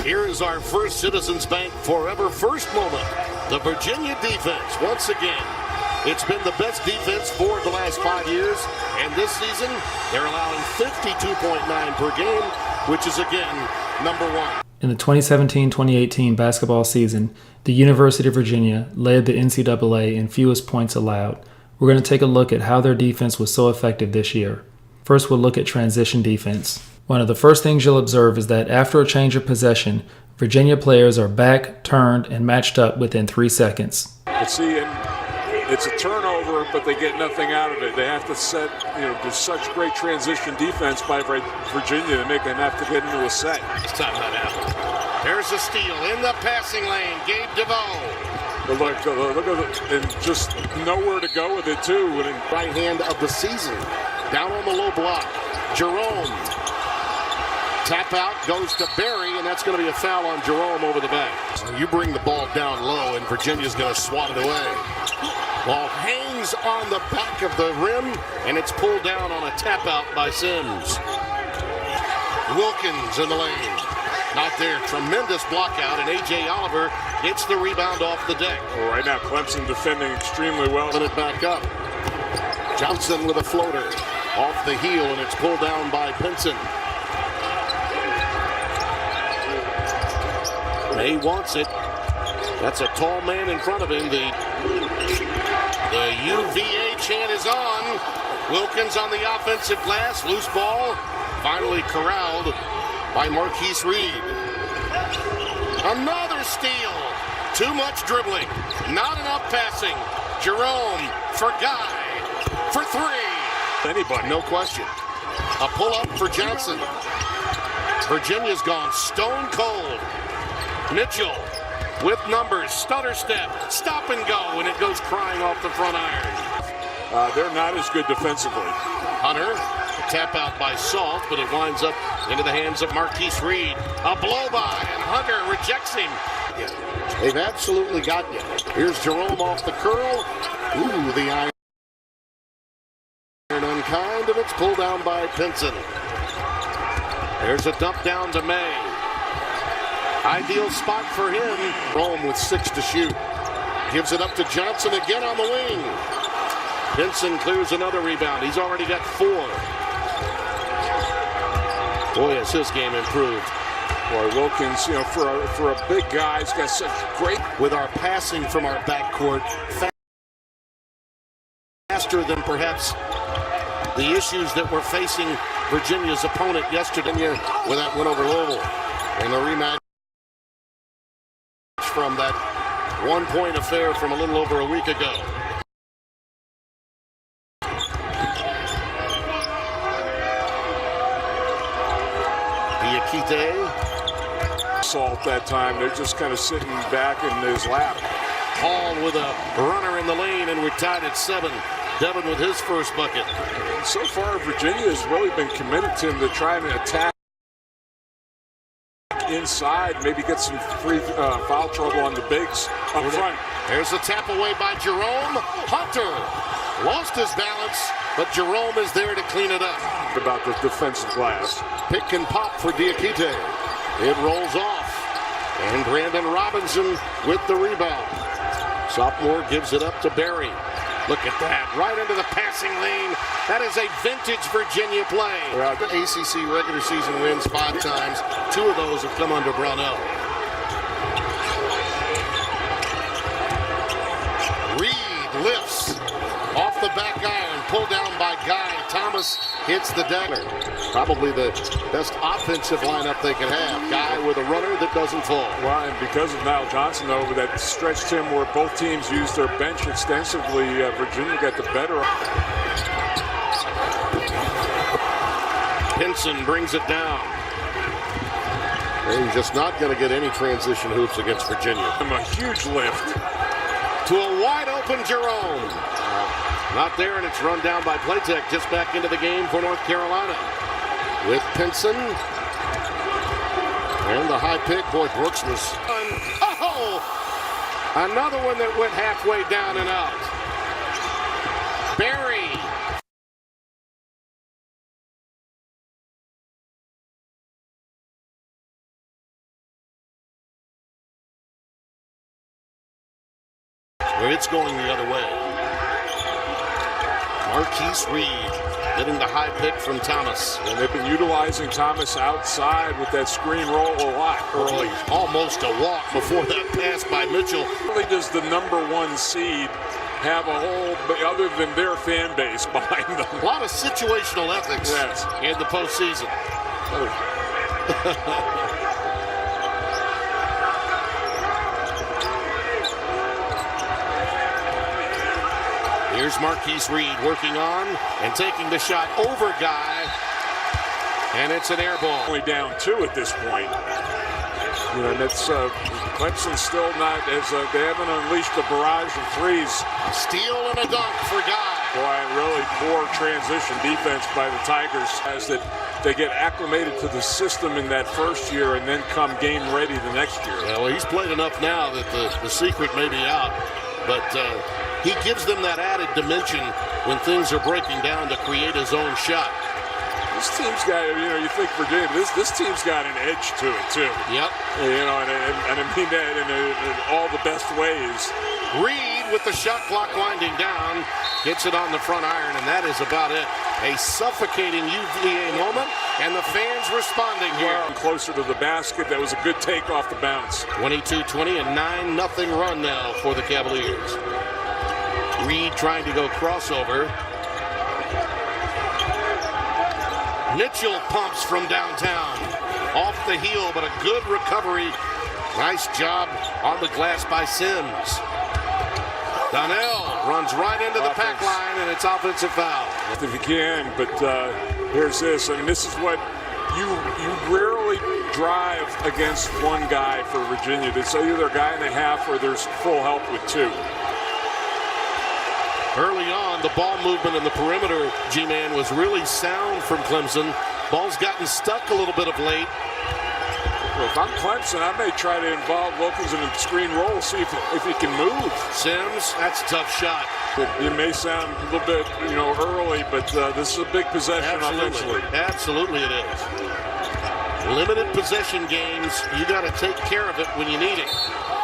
Here is our first Citizens Bank Forever First moment. The Virginia defense, once again, it's been the best defense for the last 5 years, and this season they're allowing 52.9 per game, which is again number one. In the 2017-2018 basketball season, the University of Virginia led the NCAA in fewest points allowed. We're going to take a look at how their defense was so effective this year. First, we'll look at transition defense. One of the first things you'll observe is that after a change of possession, Virginia players are back, turned, and matched up within 3 seconds. See, it's a turnover, but they get nothing out of it. They have to set, there's such great transition defense by Virginia to make them have to get into a set. It's time that happened. There's a steal in the passing lane. Gabe DeVoe. But look at it, and just nowhere to go with it, too. Right hand of the season. Down on the low block. Jerome. Tap out goes to Barry, and that's going to be a foul on Jerome over the back. So you bring the ball down low, and Virginia's going to swat it away. Ball hangs on the back of the rim, and it's pulled down on a tap out by Sims. Wilkins in the lane. Not there. Tremendous block out, and A.J. Oliver gets the rebound off the deck. Well, right now, Clemson defending extremely well. Put it back up. Johnson with a floater. Off the heel, and it's pulled down by Pinson. May wants it. That's a tall man in front of him. The UVA chant is on. Wilkins on the offensive glass. Loose ball. Finally corralled by Marquise Reed. Another steal. Too much dribbling. Not enough passing. Jerome for Guy. For three. Anybody. No question. A pull-up for Johnson. Virginia's gone stone cold. Mitchell with numbers, stutter step, stop and go, and it goes crying off the front iron. They're not as good defensively. Hunter, tap out by Salt, but it winds up into the hands of Marquise Reed. A blow by, and Hunter rejects him. They've absolutely got you. Here's Jerome off the curl. Ooh, the iron unkind, and it's pulled down by Pinson. There's a dump down to May. Ideal spot for him. Rome with 6 to shoot. Gives it up to Johnson again on the wing. Pinson clears another rebound. He's already got 4. Boy, has his game improved. Boy, Wilkins, for a big guy, he's got such great. With our passing from our backcourt, faster than perhaps the issues that were facing Virginia's opponent yesterday with that win over Louisville. And the rematch from that one-point affair from a little over a week ago. Diakite. Salt that time. They're just kind of sitting back in his lap. Hall with a runner in the lane, and we're tied at 7. Devin with his first bucket. So far, Virginia has really been committed to him to try and attack inside, maybe get some free foul trouble on the bigs up front. There's a tap away by Jerome. Hunter lost his balance, but Jerome is there to clean it up. About the defensive glass. Pick and pop for Diakite. It rolls off. And Brandon Robinson with the rebound. Sophomore gives it up to Barry. Look at that, right into the passing lane. That is a vintage Virginia play. The ACC regular season wins 5 times. 2 of those have come under Brownell. Reed lifts off the back iron, pulled down by Guy. Thomas hits the dagger. Probably the best offensive lineup they can have. Guy with a runner that doesn't fall. Well, and because of Niall Johnson, over that stretched him where both teams used their bench extensively, Virginia got the better. Pinson brings it down. And he's just not going to get any transition hoops against Virginia. A huge lift. To a wide open Jerome. Not there, and it's run down by Playtech. Just back into the game for North Carolina. With Pinson. And the high pick. Boy, Brooks was... Oh! Another one that went halfway down and out. Barry or it's going the other way. Marquise Reed getting the high pick from Thomas. And they've been utilizing Thomas outside with that screen roll a lot early. Almost a walk before that pass by Mitchell. Really does the #1 seed have a whole, other than their fan base behind them? A lot of situational ethics in the postseason. Here's Marquise Reed working on and taking the shot over Guy. And it's an air ball. Only down 2 at this point. You know, and it's Clemson still not as they haven't unleashed a barrage of threes. A steal and a dunk for Guy. Boy, really poor transition defense by the Tigers as that they get acclimated to the system in that first year and then come game ready the next year. Yeah, well, he's played enough now that the secret may be out, but he gives them that added dimension when things are breaking down to create his own shot. This team's got, you think Virginia, this team's got an edge to it, too. Yep. And I mean that in all the best ways. Reed with the shot clock winding down, gets it on the front iron, and that is about it. A suffocating UVA moment, and the fans responding here. Well, closer to the basket, that was a good take off the bounce. 22-20, a 9-0 run now for the Cavaliers. Reed trying to go crossover. Mitchell pumps from downtown. Off the heel, but a good recovery. Nice job on the glass by Sims. Donnell runs right into the pack line, and it's offensive foul. If you can, but here's this. I mean, this is what you rarely drive against one guy for Virginia. It's either a guy and a half or there's full help with 2. Early on, the ball movement in the perimeter, G-Man, was really sound from Clemson. Ball's gotten stuck a little bit of late. Well, if I'm Clemson, I may try to involve Wilkins in a screen roll, see if he can move. Sims, that's a tough shot. It may sound a little bit, early, but this is a big possession offensively. Absolutely it is. Limited possession games, you got to take care of it when you need it.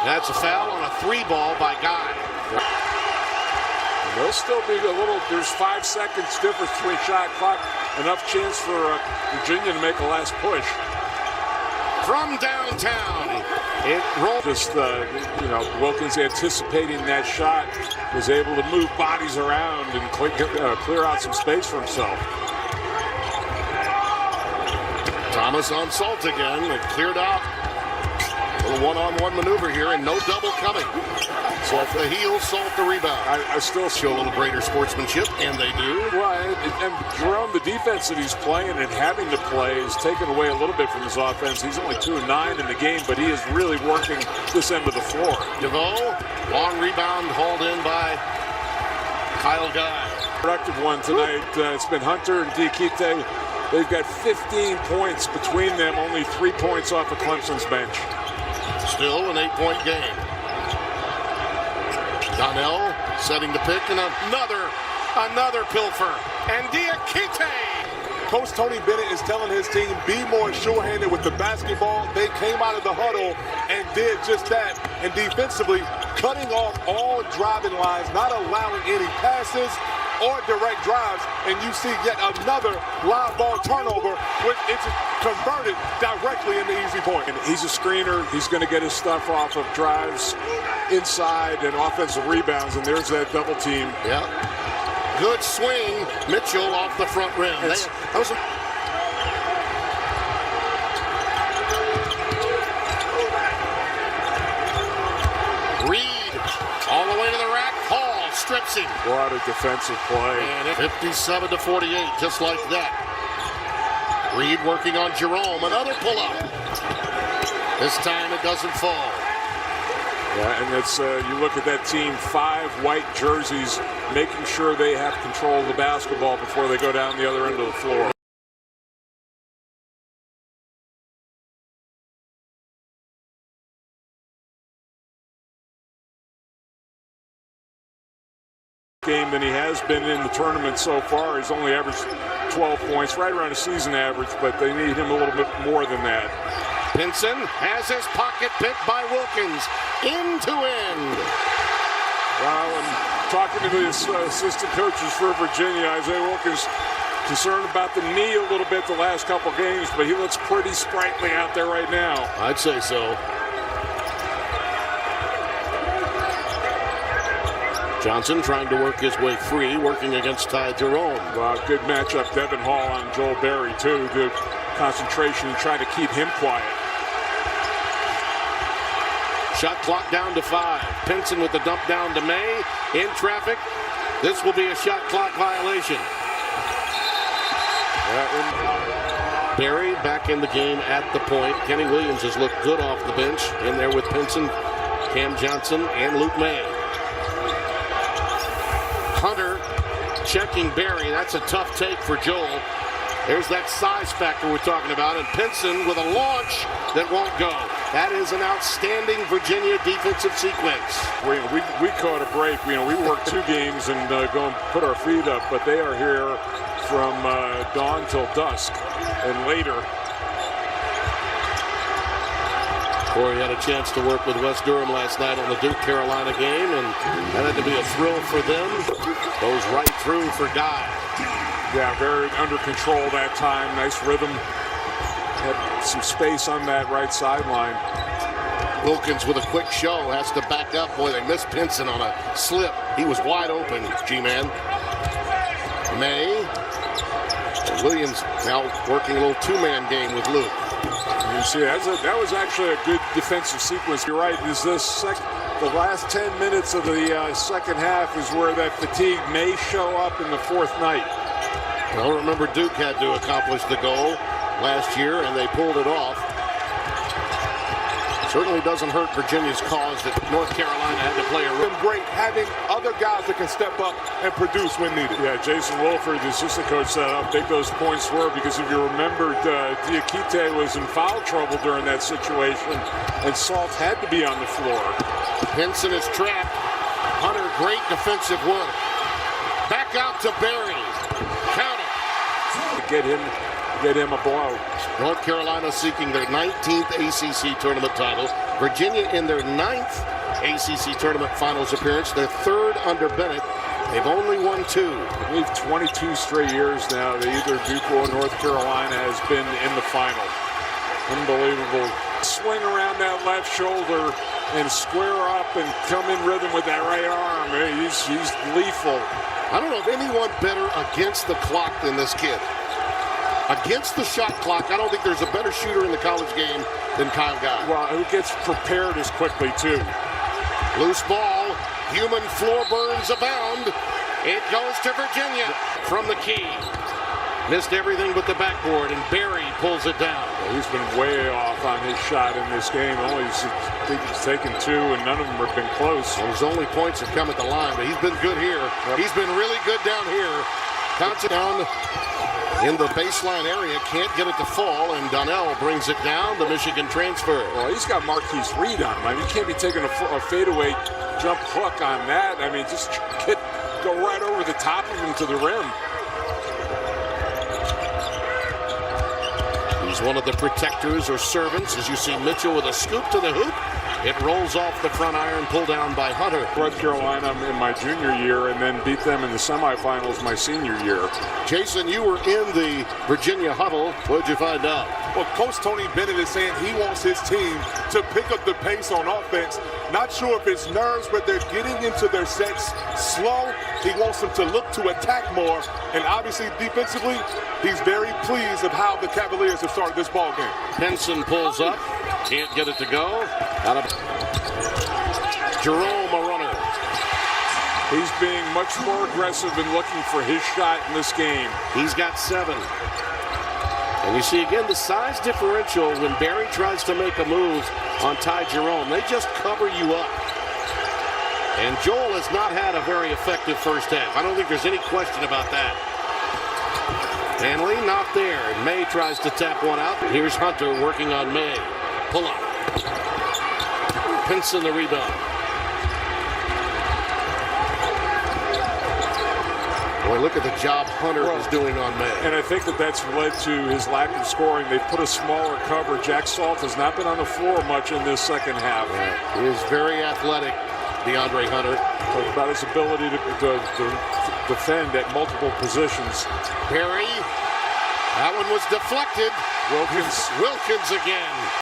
That's a foul on a 3-ball by Guy. There'll still be there's 5 seconds difference between shot clock. Enough chance for Virginia to make a last push. From downtown, it rolled. Just, Wilkins anticipating that shot, was able to move bodies around and clear out some space for himself. Thomas on Salt again. They cleared out. A little one-on-one maneuver here, and no double coming. Salt the heel, Salt the rebound. I still show a little greater sportsmanship, and they do. Well, and Jerome, the defense that he's playing and having to play is taken away a little bit from his offense. He's only 2 of 9 in the game, but he is really working this end of the floor. DeVoe, long rebound hauled in by Kyle Guy. Productive one tonight. It's been Hunter and Diakite. They've got 15 points between them, only 3 points off of Clemson's bench. Still an 8-point game. Donnell setting the pick, and another pilfer. And Diakite. Coach Tony Bennett is telling his team, be more sure-handed with the basketball. They came out of the huddle and did just that. And defensively, cutting off all driving lines, not allowing any passes or direct drives. And you see yet another live ball turnover, which it's converted directly into easy point. And he's a screener. He's going to get his stuff off of drives inside and offensive rebounds. And there's that double team. Yeah. Good swing. Mitchell off the front rim. Reed all the way to the rack. Hall strips him. What a defensive play. And 57-48, just like that. Reed working on Jerome. Another pull-up. This time it doesn't fall. Yeah, and it's you look at that team, 5 white jerseys, making sure they have control of the basketball before they go down the other end of the floor. Game than he has been in the tournament so far. He's only averaged 12 points, right around a season average, but they need him a little bit more than that. Pinson has his pocket picked by Wilkins. End to end. Well, and talking to the assistant coaches for Virginia, Isaiah Wilkins concerned about the knee a little bit the last couple games, but he looks pretty sprightly out there right now. I'd say so. Johnson trying to work his way free, working against Ty Jerome. Well, good matchup. Devin Hall on Joel Berry, too. Good concentration and trying to keep him quiet. Shot clock down to 5. Pinson with the dump down to May. In traffic. This will be a shot clock violation. Berry back in the game at the point. Kenny Williams has looked good off the bench. In there with Pinson, Cam Johnson, and Luke May. Hunter checking Berry. That's a tough take for Joel. There's that size factor we're talking about. And Pinson with a launch that won't go. That is an outstanding Virginia defensive sequence. We caught a break. We worked 2 games and go and put our feet up, but they are here from dawn till dusk and later. Corey had a chance to work with West Durham last night on the Duke-Carolina game, and that had to be a thrill for them. Goes right through for Guy. Yeah, very under control that time. Nice rhythm. Had some space on that right sideline. Wilkins with a quick show has to back up. Boy, they missed Pinson on a slip. He was wide open, G-Man. May. Williams now working a little 2-man game with Luke. You see, that was actually a good defensive sequence. You're right. Is this the last 10 minutes of the second half is where that fatigue may show up in the 4th night. Well, remember Duke had to accomplish the goal last year, and they pulled it off. Certainly doesn't hurt Virginia's cause that North Carolina had to play a Been great having other guys that can step up and produce when needed. Yeah, Jason Wilford, the assistant coach, said how big those points were because if you remember, Diakite was in foul trouble during that situation, and Salt had to be on the floor. Pinson is trapped. Hunter, great defensive work. Back out to Berry. Count it. Get him a blow. North Carolina seeking their 19th ACC tournament title. Virginia in their 9th ACC tournament finals appearance. Their 3rd under Bennett. They've only won 2. I believe 22 straight years now that either Duke or North Carolina has been in the final. Unbelievable. Swing around that left shoulder and square up and come in rhythm with that right arm. He's lethal. I don't know if anyone better against the clock than this kid. Against the shot clock, I don't think there's a better shooter in the college game than Kyle Guy. Well, who gets prepared as quickly, too. Loose ball, human floor burns abound. It goes to Virginia from the key. Missed everything but the backboard, and Berry pulls it down. Well, he's been way off on his shot in this game. He's taken 2, and none of them have been close. Well, his only points have come at the line, but he's been good here. Yep. He's been really good down here. Johnson down in the baseline area, can't get it to fall, and Donnell brings it down, the Michigan transfer. Well, he's got Marquise Reed on him. I mean, you can't be taking a fadeaway jump hook on that. I mean, just go right over the top of him to the rim. He's one of the protectors or servants, as you see Mitchell with a scoop to the hoop. It rolls off the front iron, pulled down by Hunter. North Carolina in my junior year and then beat them in the semifinals my senior year. Jason, you were in the Virginia huddle. What did you find out? Well, Coach Tony Bennett is saying he wants his team to pick up the pace on offense. Not sure if it's nerves, but they're getting into their sets slow. He wants them to look to attack more. And obviously, defensively, he's very pleased of how the Cavaliers have started this ball game. Pinson pulls up. Can't get it to go. Out of Jerome, a runner. He's being much more aggressive and looking for his shot in this game. He's got 7. And you see again the size differential when Berry tries to make a move on Ty Jerome. They just cover you up. And Joel has not had a very effective first half. I don't think there's any question about that. Hanley not there. And May tries to tap one out. Here's Hunter working on May. Pull up. Pinson the rebound. Boy, look at the job Hunter is doing on May. And I think that's led to his lack of scoring. They've put a smaller cover. Jack Salt has not been on the floor much in this second half. Yeah, he is very athletic. DeAndre Hunter. Talk about his ability to defend at multiple positions. Perry. That one was deflected. Wilkins Wilkins again.